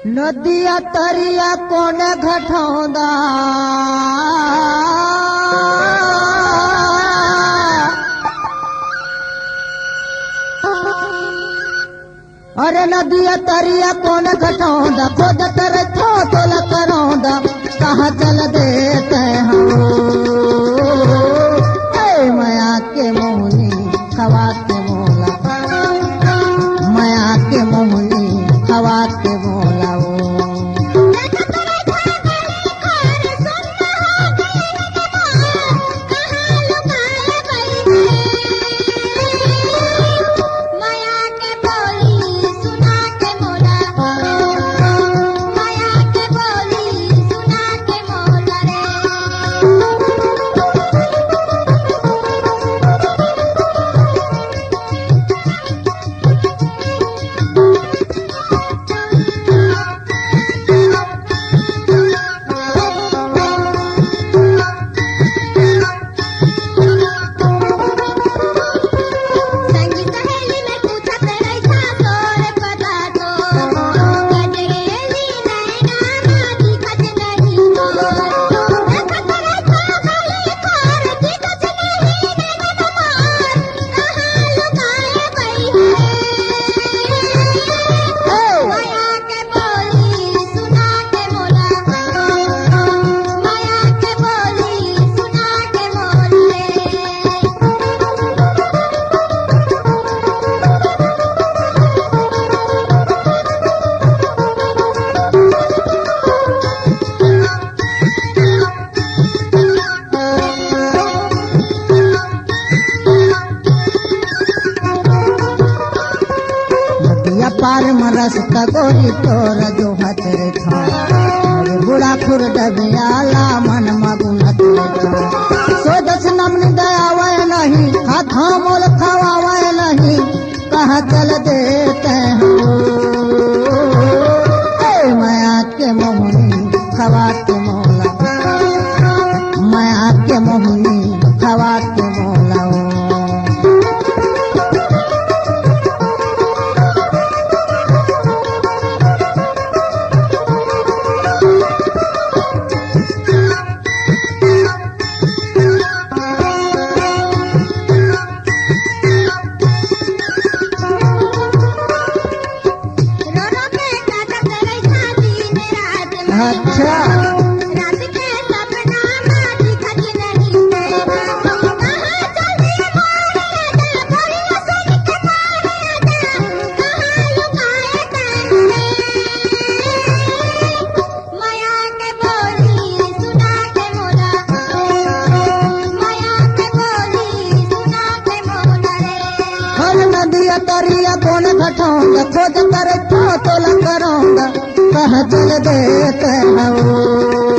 नदिया तरिया कौन घटौंदा अरे नदिया तरिया कौन घटौंदा खुद तर थोला करौंदा कहाँ चल देते हो माया के मोहनी खवा के मोला माया के मोहनी खवा के मोला पार मरस गोरी तोर जो हथरे था अरे बुढ़ा खुर डबियाला मन मगुनत सो दस नमन दयावय नहीं हाथा मोल खवावय नहीं कहाँ चल देते हो माया के मोहनी खवा के मोला माया के मोहनी खवा के मोला अच्छा रात के सपना में दिखत नहीं कहाँ चली भोरिया सुन के कहाँ लुकाए माया के बोली सुना के मोला माया के बोली सुना के मोला रे हर नदिया तरिया कौन घटौंदा खोज कर तोला करौंदा कहाँ चल देते हो